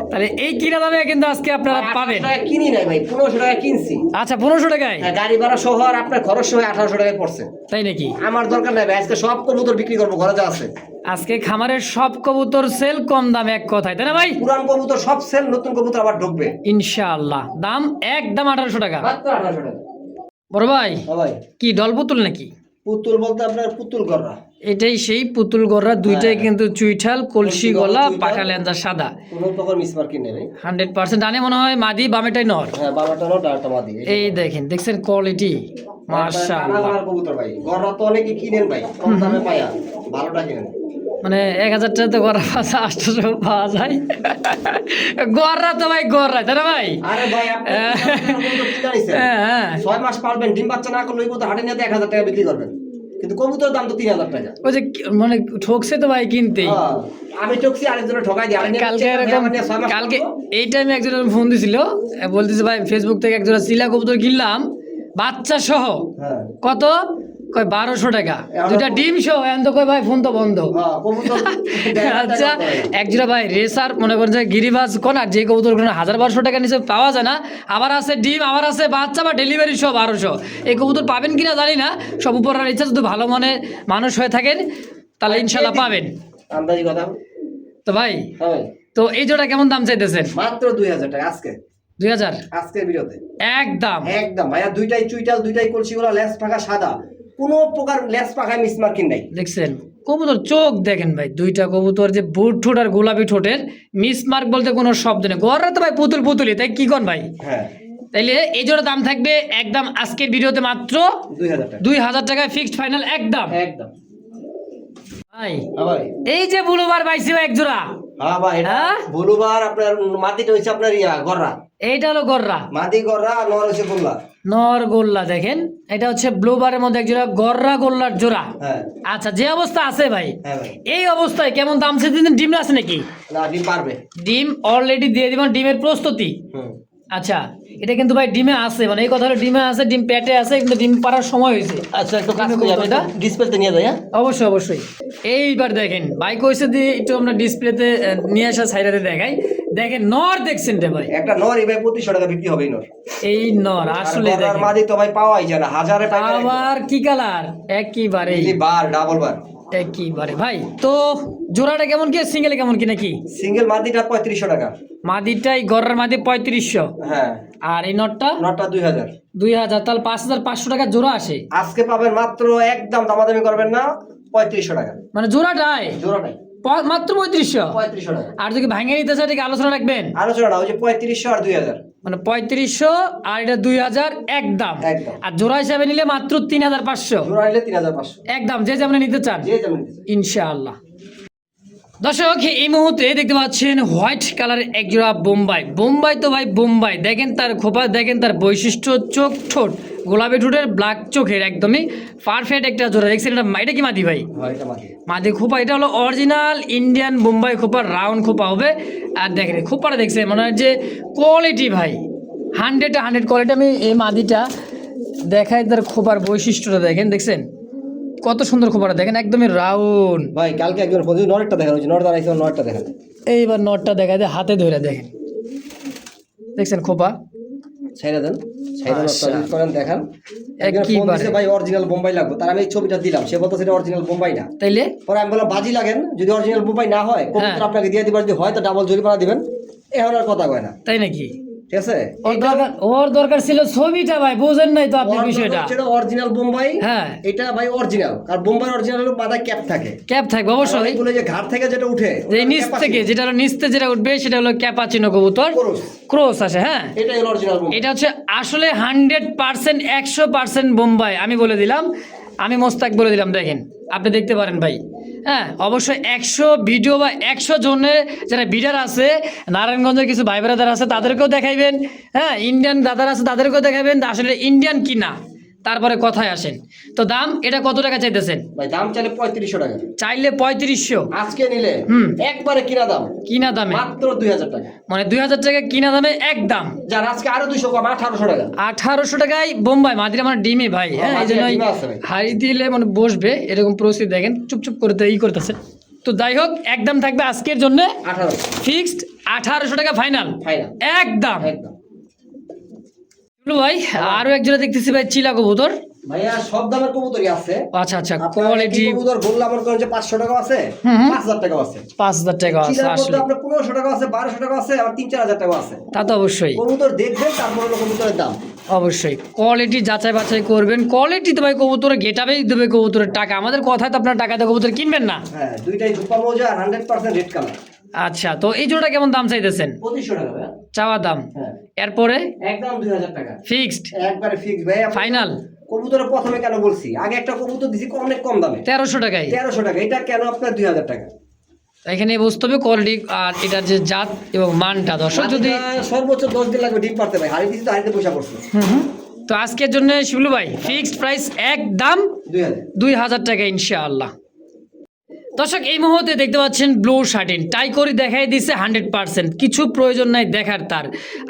A: তাহলে এই কিনা দামে কিন্তু আজকে আপনারা পাবেন।
B: 1800 টাকা কিনি নাই ভাই, 1500 টাকা কিনছি।
A: আচ্ছা, 1500 টাকায়?
B: হ্যাঁ, গাড়ি ভাড়া সহ আর আপনার খরচ সহ 1800 টাকায় পড়ছে।
A: তাই নাকি?
B: আমার দরকার নাই ভাই, আজকে সব কবুতর বিক্রি করবো, ঘরে যা আছে।
A: আজকে খামারের সব কবুতর সেল, কম দামে, এক কথায়, তাই না ভাই?
B: পুরান কবুতর সব সেল, নতুন কবুতর আবার ঢুকবে
A: ইনশাআল্লাহ। দাম একদম 1800 টাকা।
B: মাত্র 1800 টাকা।
A: বড় ভাই,
B: হ্যাঁ ভাই,
A: কি ডল পুতুল নাকি?
B: পুতুল বলতে আপনার পুতুল গররা,
A: এটাই সেই পুতুল গড়া, দুইটাই কিন্তু চুইঠাল, কলসি গলা,
B: চুইঠাল।
A: পাকা লেঞ্জা সাদা,
B: কোনো প্রকার মিসমার্কিং নেই ভাই।
A: 100%। ডানে মনে হয় মাদি, বামেটাই নর।
B: হ্যাঁ, বাবাটা নট আর মাদি।
A: এই দেখেন, দেখছেন কোয়ালিটি, মাশাআল্লাহ।
B: কানাডার কবুতর ভাই, গররা তো অনেকে কিনেন ভাই, কম দামে পায়া, ভালোটা কিনেন।
A: মানে 1000 টাকা তো গড়া পাওয়া, 800 পাওয়া যায়। গড়া তো ভাই গড়া, তাই না ভাই?
B: আরে ভাই, আপনি কবুতর কিনে আনিছেন,
A: হ্যাঁ,
B: 6 মাস পালবেন, ডিম বাচ্চা না করলে ওই কবুতর হাটে নিয়ে 1000 টাকা বিক্রি করবেন, কিন্তু কবুতর দাম তো 3000 টাকা।
A: ওই যে মানে ঠকছে তো ভাই কিনতেই।
B: হ্যাঁ, আমি ঠকছি, আরেকজনে ঠকাই দিই।
A: কালকে এরকম, কালকে এই টাইমে একজন ফোন দিছিল, বলতেছে ভাই ফেসবুক থেকে একজোড়া চিলা কবুতর কিনলাম বাচ্চা সহ,
B: হ্যাঁ,
A: কত কয় 1200 টাকা, দুটা ডিম সহ। এখন তো কয় ভাই ফোন তো বন্ধ।
B: হ্যাঁ, কবুতর
A: আচ্ছা, একজোড়া ভাই রেসার মনে করেন যে গিরিবাজ কোন, আর যে কবুতর 1000-1200 টাকা নিচে পাওয়া যায় না, আবার আছে ডিম, আবার আছে বাচ্চা বা ডেলিভারি সহ 1200। এই কবুতর পাবেন কিনা জানি না, সব উপরের ইচ্ছা, যদি ভালো মানে মানুষ হয়ে থাকেন তাহলে ইনশাল্লাহ পাবেন।
B: আন্দাজি কথা।
A: তো ভাই,
B: হ্যাঁ ভাই,
A: তো এই জোড়া কেমন দাম চাইতেছেন?
B: মাত্র 2000 টাকা আজকে,
A: 2000
B: আজকের ভিডিওতে
A: একদম।
B: একদম ভাইয়া, দুইটাই চুইটাল, দুইটাই কলসিগুলো, লেস পাখা সাদা, কোনো প্রকার লেস পাখায় মিসমার্কিং নাই।
A: দেখছেন কবুতর চোখ দেখেন ভাই, দুইটা কবুতর যে বুট ঠোঁট আর গোলাপি ঠোঁটের মিসমার্ক বলতে কোনো শব্দ নেই। গড়রা তো ভাই পুতুল পুতুলি, তাই কি কোন ভাই?
B: হ্যাঁ,
A: তাইলে এই জোড়া দাম থাকবে একদম আজকের ভিডিওতে মাত্র
B: 2000 টাকা,
A: 2000 টাকায় ফিক্সড ফাইনাল একদম।
B: একদম।
A: ভাই,
B: হ্যাঁ ভাই,
A: এই যে বুলুবার পাইছি ভাই এক জোড়া,
B: হ্যাঁ ভাই,
A: হ্যাঁ?
B: বলুবার আপনার মাটিটা হইছে আপনার গররা,
A: এইটা হলো গররা,
B: মাটি গররা, আর নর হইছে গোল্লা।
A: নর গোল্লা দেখেন, এটা হচ্ছে ব্লুবারের মধ্যে এক জোড়া গররা গোল্লার জোড়া।
B: হ্যাঁ,
A: আচ্ছা, যে অবস্থা আছে ভাই,
B: হ্যাঁ ভাই,
A: এই অবস্থায় কেমন দাম চাইতে ডিম আছে নাকি?
B: না ডিম পারবে।
A: ডিম অলরেডি দিয়ে দিবেন, ডিমের প্রস্তুতি।
B: হুম,
A: আচ্ছা, এটা কিন্তু ভাই ডিমে আছে, মানে এই কথা হলো ডিমে আছে, ডিম পেটে আছে, কিন্তু ডিম পাড়ার সময় হয়েছে।
B: আচ্ছা, একটু কাজ
A: ডিমের
B: করি, আমি
A: কবুতরটা?
B: ডিসপ্লেতে নিয়ে যাই। হ্যাঁ,
A: অবশ্যই অবশ্যই। এইবার দেখেন ভাই কইছে দিয়ে একটু আমরা ডিসপ্লেতে নিয়ে আসা সাইডাতে দেখাই। দেখেন নর দেখছেন রে ভাই,
B: একটা নর এই ভাই 2500 টাকা বিক্রি হবে এই নর।
A: এই নর আসলে
B: আর গররার
A: দেখেন,
B: মাদি তো ভাই পাওয়াই যায় না, হাজারে পাইকারি।
A: আবার কি কালার, একইবারে
B: এই বার ডাবল বার,
A: একইবারে ভাই। তো জোড়াটা কেমন কি, সিঙ্গেল কেমন কি নাকি?
B: সিঙ্গেল মাদিটা 3500 টাকা।
A: মাদিটাই গড়ার মাদি 3500,
B: হ্যাঁ,
A: আর এই নটটা
B: নরটা 2000।
A: 2000, তাহলে 5500 টাকা জোড়া আসে।
B: আজকে পাবেন মাত্র, একদম দামাদামি করবেন না, 3500 টাকা
A: মানে জোড়াটাই
B: জোড়াটাই,
A: মাত্র 3500।
B: 3500 টাকা।
A: আর যদি ভাঙে নিতে চাই এটা আলোচনা রাখবেন,
B: আলোচনাটা ওই যে 3500 আর 2000।
A: মানে 3500 আর এটা 2000 একদম।
B: একদম।
A: আর জোড়া হিসাবে নিলে মাত্র 3500
B: জোড়া নিলে 3500,
A: একদম, যে যেমন নিতে চান
B: যে যেমন নিতে চায়।
A: ইনশাআল্লাহ। দর্শক, এই মুহূর্তে দেখতে পাচ্ছেন হোয়াইট কালারের এক জোড়া বোম্বাই। বোম্বাই তো ভাই বোম্বাই, দেখেন তার খোপা, দেখেন তার বৈশিষ্ট্য, চোখ ঠোঁট গোলাপি ঠোঁটের, ব্ল্যাক চোখের, একদমই পারফেক্ট একটা জোড়া। দেখছেন এটা কি মাদি ভাই?
B: হয় এটা মাদি।
A: মাদি খোপা, এটা হলো অরিজিনাল ইন্ডিয়ান বোম্বাই খোপা, রাউন্ড খোপা হবে। আর দেখেন খোপাটা দেখছেন, মনে হয় যে কোয়ালিটি ভাই 100 কোয়ালিটি। আমি এই মাদিটা দেখাই, তার খোপার বৈশিষ্ট্যটা দেখেন, দেখছেন কত সুন্দর খোপাটা, দেখেন একদমই রাউন্ড।
B: ভাই কালকে একজন ফোন নরটা দেখানো হয়েছে, নর দাঁড়াইছে, নরটা দেখান।
A: এইবার নটটা দেখা যায় হাতে ধরে, দেখেন দেখছেন খোপা
B: ছাইরা দেন, ছাইরা নরটা
A: আচ্ছা।
B: ইউজ করেন, দেখান। একজন ফোন
A: একইবারে।
B: দিছে ভাই অরিজিনাল বোম্বাই লাগবে, তার আমি এই ছবিটা দিলাম, সে বলতো সেটা অরিজিনাল বোম্বাই না।
A: তাইলে
B: পরে আমি বললাম বাজি লাগেন, যদি অরিজিনাল বোম্বাই না হয় কবুতর আপনাকে দিয়ে দিবার, যদি হয় তো ডাবল জরিমানা দিবেন। এখন আর কথা কয় না,
A: তাই নাকি?
B: ঠিক আছে?
A: ওর দরকার ছিল ছবিটা ভাই, বুঝেন নাই তো আপনি বিষয়টা।
B: অরিজিনাল বোম্বাই,
A: হ্যাঁ,
B: এটা ভাই অরিজিনাল। আর বোম্বাই অরিজিনাল হলো মাথায় ক্যাপ থাকে,
A: ক্যাপ থাকবে অবশ্যই।
B: এগুলো যে ঘাট থেকে যেটা উঠে,
A: যে নিচ থেকে যেটা হলো নিচ থেকে যেটা উঠবে সেটা হলো ক্যাপাচিনো কবুতর,
B: ক্রস,
A: ক্রস আসে। হ্যাঁ,
B: এটাই হলো অরিজিনাল বোম্বাই।
A: এটা হচ্ছে আসলে 100% 100% বোম্বাই। আমি বলে দিলাম, আমি মোস্তাক বলে দিলাম, দেখেন আপনি দেখতে পারেন ভাই। হ্যাঁ, অবশ্যই 100 ভিডিও বা 100 জনের যারা বিডার আছে, নারায়ণগঞ্জের কিছু ভাই ব্রাদার আছে তাদেরকেও দেখাইবেন। হ্যাঁ, ইন্ডিয়ান দাদার আছে তাদেরকেও দেখাবেন আসলে ইন্ডিয়ান কিনা, তারপরে কথায় আসেন। তো দাম এটা কত টাকা চাইতেছেন
B: ভাই? দাম চাইলে 3500 টাকা,
A: চাইলে 3500,
B: আজকে নিলে একবারে কিনা দাম
A: কিনা দামে
B: মাত্র 2000 টাকা।
A: মানে 2000 টাকা কিনা দামে একদম।
B: যার আজকে আরো 200 কম, 1800 টাকা।
A: 1800 টাকায় বোম্বাই মাদিরা, মানে ডিমে ভাই। হ্যাঁ, এই জন্য
B: ডিমে আছে ভাই।
A: হাড়ি দিলে মানে বসবে এরকম পরিস্থিতি, দেখেন চুপচুপ করতে করতেছে। তো যাই হোক একদম থাকবে আজকের জন্য
B: 18
A: ফিক্সড 1800 টাকা ফাইনাল
B: ফাইনাল
A: একদম।
B: একদম।
A: ভাই আরো এক জোড়া দেখতেছি ভাই চিলা কবুতর।
B: ভাইয়া সব দামের কবুতরই আছে।
A: আচ্ছা আচ্ছা
B: আপনার
A: কোয়ালিটি
B: একই কবুতর বললাম আমার কাছে 500 টাকা আছে,
A: হুম হুম।
B: 5000 টাকা আছে,
A: 5000 টাকা আছে
B: চিলার মধ্যে
A: আসলে
B: আপনার 1500 টাকা আছে, 1200 টাকা আছে, আর 3-4000 টাকা আছে।
A: তা তো অবশ্যই
B: কবুতর দেখবেন তারপর হলো কবুতরের দাম।
A: অবশ্যই কোয়ালিটি যাচাই বাছাই করবেন, কোয়ালিটি তো ভাই কবুতরের গেটাবেই দেবে কবুতরের টাকা, আমাদের কথায় তো আপনার টাকাতে কবুতর কিনবেন না।
B: হ্যাঁ দুইটাই রূপা মৌজা আর 100% রেড কালার।
A: আচ্ছা তো এই জোড়াটা কেমন দাম চাইতেছেন?
B: 2500 টাকা ভাইয়া।
A: চাওয়া দাম
B: হ্যাঁ
A: এরপরে
B: একদম 2000 টাকা
A: ফিক্সড
B: একবারে ফিক্স ভাইয়া।
A: ফাইনাল
B: কবুতরের প্রথমে কেন বলছি, আগে একটা কবুতর দিছি অনেক কম দামে
A: 1300 টাকায়।
B: 1300 টাকা, এটা কেন আপনার 2000 টাকা।
A: এখানে বুঝতে হবে কোয়ালিটি আর এটার যে জাত এবং মানটা। দর্শক যদি
B: মাটিটা সর্বোচ্চ 10 দিন লাগবে ডিম পারতে ভাই, হাড়ি দিছি তো হাড়িতে পয়সা পড়ছে।
A: হুম হুম। তো আজকের জন্য শিবলু ভাই ফিক্সড প্রাইস একদম
B: 2000।
A: 2000 টাকা ইনশাআল্লাহ। দর্শক এই মুহূর্তে দেখতে পাচ্ছেন ব্লু শার্টিন টাই করে দেখাই দিচ্ছে 100%, কিছু প্রয়োজন নাই দেখার তার।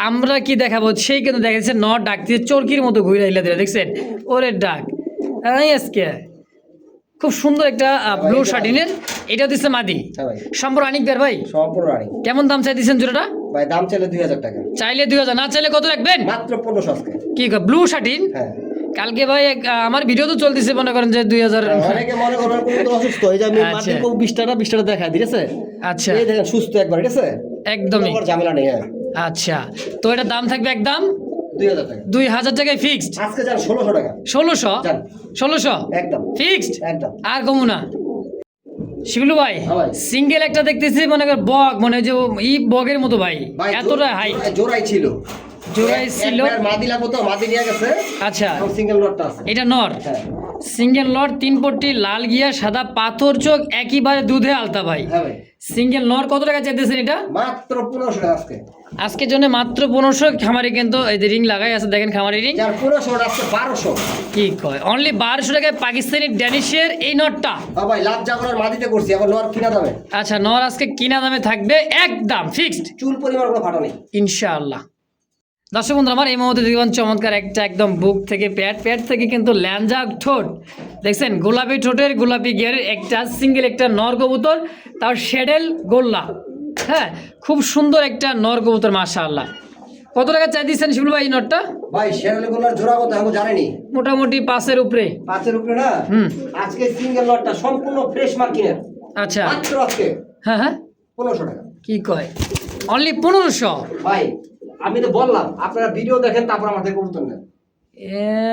A: আমরা কি দেখাবো সেই কিন্তু দেখাচ্ছে ন ডাক দিয়ে চরকির মতো ঘুরে আইলা দিলে দেখছেন ওরে ডাক আজকে খুব সুন্দর একটা ব্লু শার্টিনের। এটা দিচ্ছে মাদি
B: হ্যাঁ ভাই
A: সম্পর্ক আনিক বের ভাই
B: সম্পূর্ণ রানিং।
A: কেমন দাম চাই দিচ্ছেন জোড়াটা?
B: ভাই দাম চাইলে 2000 টাকা,
A: চাইলে 2000, না চাইলে কত রাখবেন?
B: মাত্র 1500 আজকে।
A: কি ব্লু শার্টিন
B: হ্যাঁ
A: কালকে ভাই আমার ভিডিও তো চলতেছে মনে করেন যে 2000।
B: অনেকে মনে করেন কবুতর অসুস্থ, এই যে আমি
A: আচ্ছা।
B: মাটির কবুতর 20টা দেখাই ঠিক আছে।
A: আচ্ছা
B: এই দেখেন সুস্থ একবার ঠিক আছে,
A: একদমই
B: কোনো ঝামেলা নেই। হ্যাঁ
A: আচ্ছা তো এটা দাম থাকবে একদম
B: 2000 টাকা
A: 2000 টাকায় ফিক্সড।
B: আজকে যান 1600 টাকা
A: 1600
B: যান
A: 1600
B: একদম
A: ফিক্সড
B: একদম।
A: আর কমু না। শিবলু ভাই
B: হ্যাঁ ভাই।
A: সিঙ্গেল একটা দেখতেছি মনে কর বগ মনে হয় যে ই বগের মতো ভাই
B: ভাই
A: এতটা হাই
B: জোড়াই ছিল,
A: জোড়াই ছিল।
B: মাদি লাগতো তো মাদি নিয়ে গেছে,
A: আচ্ছা
B: এখন সিঙ্গেল লটটা আছে।
A: এটা নর
B: হ্যাঁ
A: সিঙ্গেল নর 3 পট্টি লাল গিয়া সাদা পাথর চোখ একইবারে দুধে আলতা ভাই।
B: হ্যাঁ ভাই
A: সিঙ্গেল নর কত টাকা চাইতেছেন এটা?
B: মাত্র 1500 টাকা আজকে।
A: আজকের জন্য মাত্র 1500। খামারি কিন্তু এই যে রিং লাগাই আছে দেখেন খামারি রিং।
B: যার 1500 আজকে 1200।
A: কি কয় অনলি 1200 টাকায় পাকিস্তানি ড্যানিশের এই নটটা।
B: হ্যাঁ ভাই লাভ জাগরের মাদিতে করছি, এখন নর কিনা দামে।
A: আচ্ছা নর আজকে কিনা দামে থাকবে একদম ফিক্সড
B: চুল পরিমাণ কোনো ফাটা নেই
A: ইনশাআল্লাহ। দর্শক বন্ধুরা আমার এই মুহূর্তে দেখবেন চমৎকার একটা একদম বুক থেকে প্যাট থেকে কিন্তু ল্যাঞ্জা ঠোঁট দেখছেন, গোলাপি ঠোঁটের গোলাপি গিয়ারের একটা সিঙ্গেল একটা নর কবুতর, তার শেডেল গোল্লা। হ্যাঁ খুব সুন্দর একটা নর কবুতর মাশাআল্লাহ। কত টাকা চাই দিচ্ছেন শিবলু ভাই এই নটটা?
B: ভাই শেরালে গোলার জোড়া কত আমি জানেনি,
A: মোটামুটি 5-এর উপরে।
B: 5-এর উপরে না।
A: হুম
B: আজকে সিঙ্গেল লটটা সম্পূর্ণ ফ্রেশ মার্কিনের
A: আচ্ছা
B: মাত্র আজকে
A: হ্যাঁ হ্যাঁ
B: 1500 টাকা।
A: কি কয় অনলি 1500?
B: ভাই আমি তো বললাম আপনারা ভিডিও দেখেন তারপর আমাদের কবুতর নেন।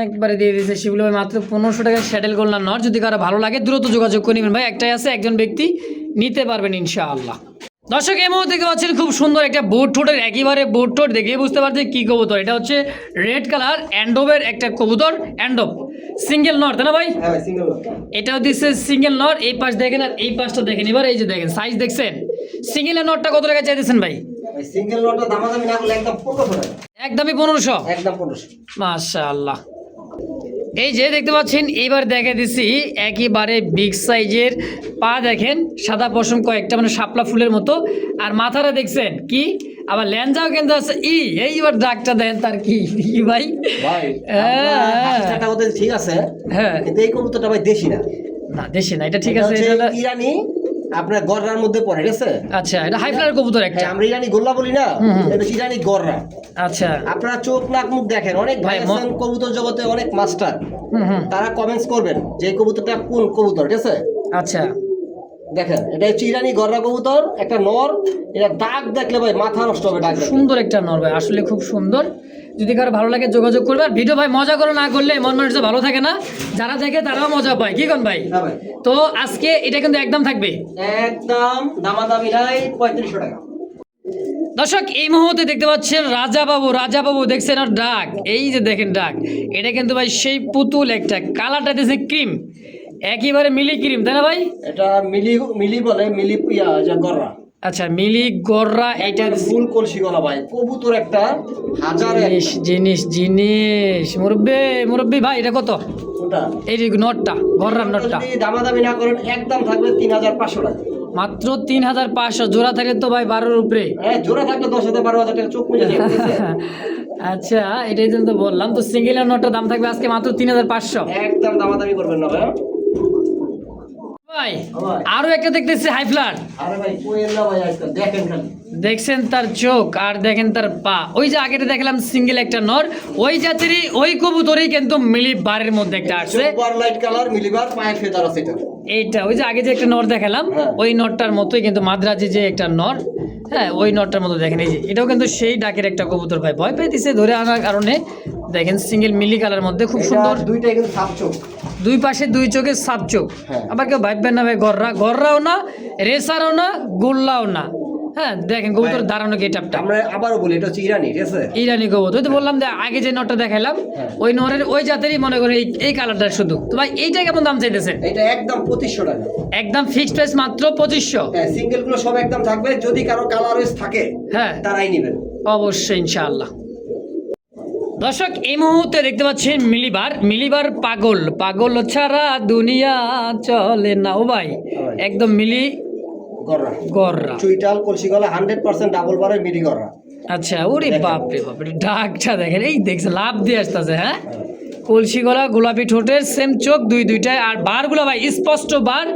A: একবারে দিয়ে দিয়েছে শিবলু ভাই মাত্র 1500 টাকায় স্যাডেল গোল্লা নট। যদি কারো ভালো লাগে দ্রুত যোগাযোগ করে নেবেন ভাই, একটাই আছে একজন ব্যক্তি নিতে পারবেন ইনশাআল্লাহ। দর্শক এই মুহূর্তে দেখতে পাচ্ছেন খুব সুন্দর একটা বোট ঠোঁটের একেবারে বোট ঠোঁট দেখে বুঝতে পারছেন কি কবুতর। এটা হচ্ছে রেড কালার অ্যান্ডোবের একটা কবুতর, অ্যান্ডোব সিঙ্গেল নর তাই না ভাই?
B: হ্যাঁ ভাই সিঙ্গেল লট।
A: এটাও দিচ্ছে সিঙ্গেল নর। এই পাশ দেখেন আর এই পাশটা দেখেন, এবার এই যে দেখেন সাইজ দেখছেন। সিঙ্গেলের নটটা কত টাকা চাইতেছেন ভাই?
B: ভাই সিঙ্গেল লটটা দামাদামি না করলে একদম 1500 টাকা।
A: একদমই 1500?
B: একদম 1500।
A: মাশাআল্লাহ। এই যে দেখতে পাচ্ছেন এইবার দেখে দিচ্ছি একেবারে বিগ সাইজের পা দেখেন, সাদা পশম কয়েকটা মানে শাপলা ফুলের মতো, আর মাথাটা দেখছেন কি আবার ল্যাঞ্জাও কিন্তু আছে। এইবার ডাকটা দেন তার কি ভাই?
B: ভাই
A: হ্যাঁ
B: টাকা ওদের ঠিক আছে,
A: হ্যাঁ
B: কিন্তু এই কবুতরটা ভাই দেশি না।
A: না দেশে না, এটা ঠিক
B: এটা
A: আছে।
B: হচ্ছে
A: এটা
B: ইরানি আপনার গররার মধ্যে পড়ে ঠিক আছে।
A: আচ্ছা এটা হাই ফ্লায়ার কবুতর একটা।
B: হ্যাঁ আমরা ইরানি গোল্লা বলি না, এটা ইরানি গররা।
A: আচ্ছা
B: আপনারা চোখ নাক মুখ দেখেন, অনেক ভাই
A: ভাই,
B: আছেন কবুতর জগতে অনেক মাস্টার,
A: হুম
B: তারা কমেন্টস করবেন যে এই কবুতরটা কোন কবুতর ঠিক আছে।
A: আচ্ছা
B: দেখেন এটা হচ্ছে ইরানি গররা কবুতর, একটা নর। এটা ডাক দেখলে ভাই মাথা নষ্ট হবে ডাক দেখলে।
A: সুন্দর একটা নর ভাই, আসলে খুব সুন্দর। যদি কারো ভালো লাগে যোগাযোগ করবে। আর ভিডিও ভাই মজা করে না করলে মন মানুষ ভালো থাকে না, যারা দেখে তারাও মজা পায়। কি কোন ভাই?
B: হ্যাঁ ভাই
A: তো আজকে এটা কিন্তু একদম থাকবে
B: একদম দামাদামি নাই 3500 টাকা।
A: দর্শক এই মুহূর্তে দেখতে পাচ্ছেন রাজা বাবু দেখছেন আর ডাক, এই যে দেখেন ডাক, এটা কিন্তু ভাই সেই পুতুল একটা, কালারটা দিয়েছে ক্রিম, একেবারে মিলি ক্রিম তাই না ভাই?
B: এটা মিলি মিলি বলে, মিলি পিয়া যা গররা।
A: আচ্ছা মিলি গররা, এইটা
B: ফুল কলসি গলা ভাই কবুতর একটা হাজারে
A: জিনিস মুরব্বি ভাই এটা কত?
B: ওটা
A: এই যে নটটা গররার নটটা
B: যদি দামাদামি না করেন একদম থাকবে 3500 টাকা।
A: মাত্র 3500। জোড়া থাকলে তো ভাই 12-এর উপরে।
B: হ্যাঁ জোড়া থাকলে 10,000-12,000 টাকা চোখ মুজে যাবে
A: আচ্ছা এটাই জন্য তো বললাম। তো সিঙ্গেলের নটটার দাম থাকবে আজকে মাত্র 3500।
B: একদম দামাদামি করবেন না ভাই।
A: ভাই
B: ভাই।
A: আরো একটা দেখতেছি হাই ফ্লার,
B: আরে ভাই কোয়েল না ভাই, আজকাল দেখেন খালি
A: দেখছেন তার চোখ আর দেখেন তার পা। ওই যে আগেটা দেখলাম সিঙ্গেল একটা নর, ওই জাতেরই ওই কবুতরই কিন্তু মিলিবারের মধ্যে একটা আসছে।
B: সুপার লাইট কালার মিলিবার, পায়ে ফেদার আছে এটা।
A: এইটা ওই যে আগে যে একটা নর দেখালাম
B: হ্যাঁ।
A: ওই নরটার মতোই কিন্তু মাদ্রাজি যে একটা নর, হ্যাঁ ওই নরটার মতো দেখেন। এই যে এটাও কিন্তু সেই ডাকের একটা কবুতর ভাই, ভয় পেয়েছে ধরে আনার কারণে দেখেন সিঙ্গেল মিলি কালার মধ্যে খুব সুন্দর,
B: এটা দুইটাই কিন্তু সাপ চোখ।
A: দুই পাশে দুই চোখে সাপ চোখ।
B: হ্যাঁ।
A: আবার কেউ ভাববেন না ভাই গররাও না, রেসারও না, গোল্লাও না। হ্যাঁ দেখেন কবুতর দাঁড়ানো গেটআপটা
B: আমরা আবারও বলি এটা হচ্ছে ইরানি, ঠিক আছে?
A: ইরানি কবুতর। ওই তো বললাম যে আগে যে নটটা দেখালাম
B: হ্যাঁ।
A: ওই নরের ওই জাতেরই মনে করেন এই কালারটা শুধু। তো ভাই এইটা কেমন দাম চাইতেছেন?
B: এটা একদম 2500 টাকা।
A: একদম ফিক্সড প্রাইস মাত্র 2500।
B: হ্যাঁ, সিঙ্গেল গুলো সব একদম থাকবে, যদি কারো কালার থাকে
A: হ্যাঁ
B: তারাই নেবেন।
A: অবশ্যই ইনশাআল্লাহ। দর্শক এই মুহূর্তে দেখতে পাচ্ছেন মিলিবার পাগল ছাড়া দুনিয়া চলে না। ও ভাই একদম মিলি
B: গররা
A: গররা।
B: চুইটাল কলসি গলা 100% ডাবল বারের মিডি গররা।
A: আচ্ছা ওরে বাপ রে বাপ রে, ডাকটা দেখেন, এই দেখছে লাভ দিয়ে আসতেছে। হ্যাঁ কলসি গলা, গোলাপি ঠোঁটের, সেম চোখ দুইটাই, আর বারগুলো ভাই স্পষ্ট বার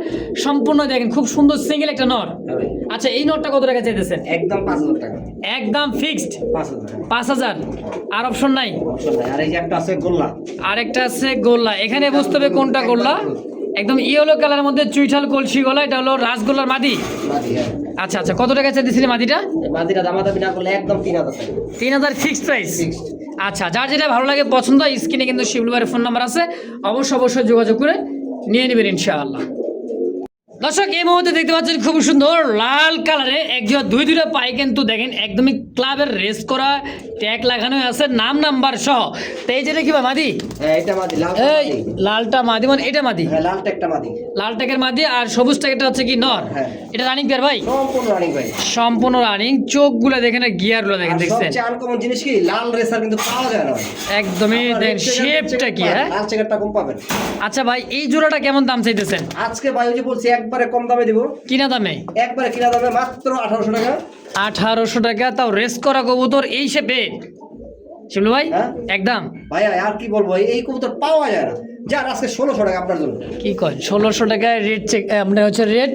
A: সম্পূর্ণ দেখেন, খুব সুন্দর সিঙ্গেল একটা নর।
B: হ্যাঁ ভাই,
A: আচ্ছা এই নরটা কত টাকা চাইতেছেন?
B: একদম 5000 টাকা।
A: একদম ফিক্সড
B: 5000।
A: 5000, আর অপশন নাই?
B: অপশন নাই। আর এই যে একটা আছে গোল্লা,
A: আরেকটা আছে গোল্লা। এখানে বুঝতে হবে কোনটা গোল্লা। একদম ইয়েলো কালারের মধ্যে চুইঠাল কলসি গলা, এটা হলো রাসগোল্লার মাদি।
B: মাদি। হ্যাঁ,
A: আচ্ছা আচ্ছা কত টাকা চাইতেছিলেন মাদিটা?
B: এই মাদিটা দামাদামি না করলে একদম 3000 টাকা।
A: 3000 ফিক্সড প্রাইস।
B: Fixed।
A: আচ্ছা যার যেটা ভালো লাগে পছন্দ, স্ক্রিনে কিন্তু শিবলু ভাইয়ের ফোন নাম্বার আছে, অবশ্যই যোগাযোগ করে নিয়ে নেবেন ইনশাআল্লাহ। দর্শক এই মুহূর্তে দেখতে পাচ্ছেন খুব সুন্দর লাল কালারে একজোড়া দুইটা পাই কিন্তু দেখেন একদমই ক্লাবের রেস করা, ট্যাগ লাগানো আছে নাম নাম্বার সহ। তো এই যেটা কি ভাই মাদি?
B: হ্যাঁ, এটা মাদি।
A: এই লালটা মাদি মানে এটা মাদি?
B: হ্যাঁ, লালটা একটা মাদি।
A: লাল ট্যাগের মাদি আর সবুজ ট্যাগেরটা হচ্ছে কি নর?
B: হ্যাঁ।
A: এটা রানিং পেয়ার ভাই?
B: সম্পূর্ণ রানিং ভাই।
A: সম্পূর্ণ রানিং। চোখগুলো দেখেন আর গিয়ারগুলো দেখেন,
B: আর
A: দেখছেন
B: সবচেয়ে আনকমন জিনিস কি, লাল রেসার কিন্তু পাওয়া যায় না ভাই।
A: একদমই দেখেন শেপটা কি। হ্যাঁ
B: লাল চেকারটা কম পাবেন।
A: আচ্ছা ভাই এই জোড়াটা কেমন দাম চাইতেছেন?
B: আজকে ভাই ওই যে বলছি একবারে কম দামে দিব।
A: কিনা দামে?
B: একবারে কিনা দামে মাত্র 1800 টাকা।
A: 1800 টাকা, তাও রেস করা কবুতর এই শেপে শিবলু ভাই?
B: হ্যাঁ?
A: একদম
B: ভাই আর কি বলবো, এই কবুতর পাওয়া যায় না। যার আজকে 1600 টাকা আপনার জন্য।
A: কি কয় 1600 টাকায় রেড চেক আপনার হচ্ছে রেড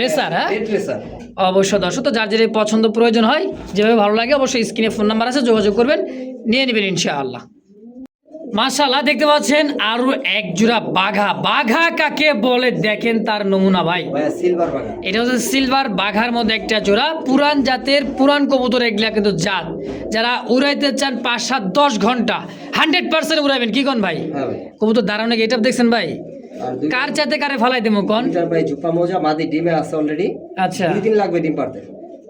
A: রেসার? হ্যাঁ
B: রেড রেসার।
A: অবশ্যই দর্শক, তো যার যেটা পছন্দ প্রয়োজন হয় যেভাবে ভালো লাগে অবশ্যই স্ক্রিনে ফোন নাম্বার আছে, যোগাযোগ করবেন, নিয়ে নেবেন ইনশাআল্লাহ। মাশাআল্লাহ দেখতে পাচ্ছেন আরো এক জোড়া বাঘা কাকে বলে দেখেন তার নমুনা ভাই।
B: ভাই সিলভার বাগা।
A: এটা হচ্ছে সিলভার বাঘার মধ্যে একটা জোড়া, পুরান জাতের পুরান কবুতর এগুলা কিন্তু জাত, যারা উড়াইতে চান 5-7-10 ঘন্টা 100% উড়াইবেন। কি কোন ভাই?
B: হ্যাঁ ভাই।
A: কবুতর দাঁড়ানো গেটআপ দেখছেন ভাই?
B: আর দুই
A: কার চাতে কারে ফালাই দেবো কোন?
B: দুইটার ভাই জুপা মোজা মাদি ডিমে আছে অলরেডি।
A: আচ্ছা
B: 2 দিন লাগবে ডিম পারতে।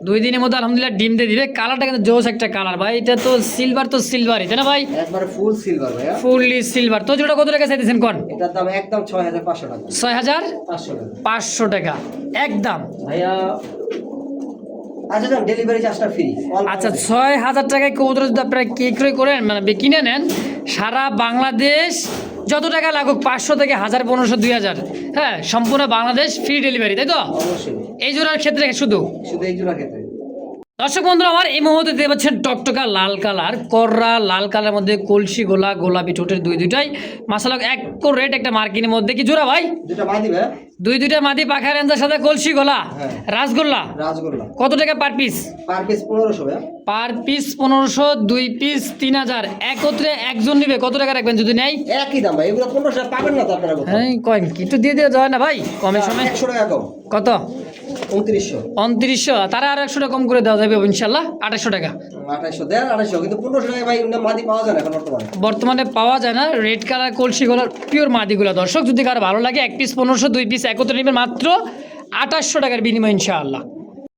A: 2 দিনের মধ্যে আলহামদুলিল্লাহ ডিম দিয়ে দিবে। কালারটা কিন্তু জোস একটা কালার ভাই, এটা তো সিলভারই তাই না ভাই?
B: একবারে ফুল সিলভার ভাই।
A: Fully silver. তো জোড়া কত টাকা চাইতেছেন কোন?
B: এটার দাম একদম 6500 টাকা।
A: 6500 টাকা একদম
B: ভাইয়া। আচ্ছা যান, ডেলিভারি চার্জটা ফ্রি।
A: আচ্ছা 6000 টাকায় কবুতর যদি আপনারা কি ক্রয় করেন মানে কিনে নেন, সারা বাংলাদেশ যত টাকা লাগুক 500 থেকে 1000 1500 2000, হ্যাঁ সম্পূর্ণ বাংলাদেশ ফ্রি ডেলিভারি, তাই তো?
B: অবশ্যই।
A: এই জোড়ার ক্ষেত্রে শুধু
B: এই জোড়া ক্ষেত্রে।
A: দর্শক বন্ধুরা আমার এই মুহূর্তে দেখতে পাচ্ছেন টকটকা লাল কালার, কররা লাল কালার মধ্যে কলসি গোলা, গোলাপি ঠোঁটের দুইটাই মাসালা এক রেট একটা মার্কিনের মধ্যে। কি জোড়া ভাই?
B: দুটো মাদি ভাই।
A: দুইটা মাদি, পাখা রেঞ্জার সাথে কলসি গোলা।
B: হ্যাঁ।
A: রাসগোল্লা কত টাকা পার পিস?
B: পার পিস 1500 ভাই।
A: Per piece 1500, 2 piece 3000। একত্রে একজন নিবে কত টাকা রাখবেন যদি নেই?
B: একই দাম ভাই, এগুলো 1500 টাকা পাবেন না তো আপনারা কোথাও।
A: হ্যাঁ কয়েন কি একটু দিয়ে যায় না ভাই কমে সময়?
B: 100 টাকা কম।
A: কত?
B: 2900।
A: 2900। তারা আর 100 টাকা কম করে দেওয়া যাবে ইনশাল্লাহ, 2800 টাকা।
B: 2800 দেন 2800, কিন্তু 1500 টাকা ভাই মাদি পাওয়া যায় না এখন
A: বর্তমানে পাওয়া যায় না। রেড কালার কলসি গোলার পিওর মাদিগুলো দর্শক যদি কারো ভালো লাগে 1 পিস 1500, 2 পিস একত্রে নেবেন মাত্র 2800 টাকার বিনিময় ইনশাআল্লাহ।